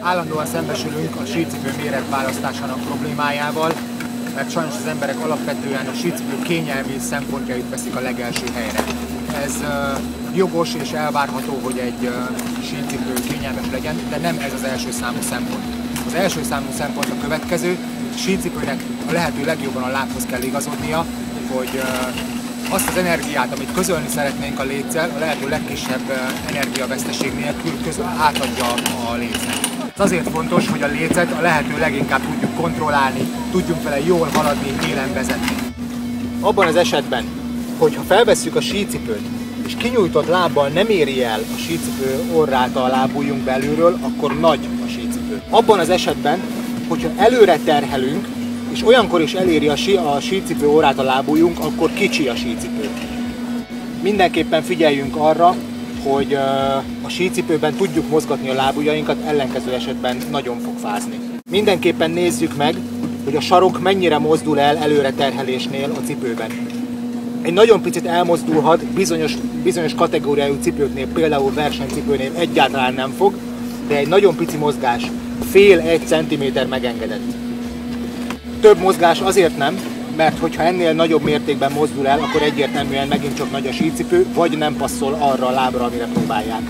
Állandóan szembesülünk a sícipő méretválasztásának problémájával, mert sajnos az emberek alapvetően a sícipő kényelmi szempontjait veszik a legelső helyre. Ez jogos és elvárható, hogy egy sícipő kényelmes legyen, de nem ez az első számú szempont. Az első számú szempont a következő: a sícipőnek a lehető legjobban a lábhoz kell igazodnia, hogy azt az energiát, amit közölni szeretnénk a léccel, a lehető legkisebb energiaveszteség nélkül átadja a lécnek. Ez azért fontos, hogy a lécet a lehető leginkább tudjuk kontrollálni, tudjunk vele jól haladni, élen vezetni. Abban az esetben, hogyha felvesszük a sícipőt, és kinyújtott lábbal nem éri el a sícipő orrát a lábujjunk belülről, akkor nagy a sícipő. Abban az esetben, hogyha előre terhelünk, és olyankor is eléri a sícipő orrát a lábujjunk, akkor kicsi a sícipő. Mindenképpen figyeljünk arra, hogy a sícipőben tudjuk mozgatni a lábujjainkat, ellenkező esetben nagyon fog fázni. Mindenképpen nézzük meg, hogy a sarok mennyire mozdul el előre terhelésnél a cipőben. Egy nagyon picit elmozdulhat, bizonyos kategóriájú cipőknél, például versenycipőnél egyáltalán nem fog, de egy nagyon pici mozgás, fél-1 centiméter megengedett. Több mozgás azért nem, mert hogyha ennél nagyobb mértékben mozdul el, akkor egyértelműen megint csak nagy a sícipő, vagy nem passzol arra a lábra, amire próbálják.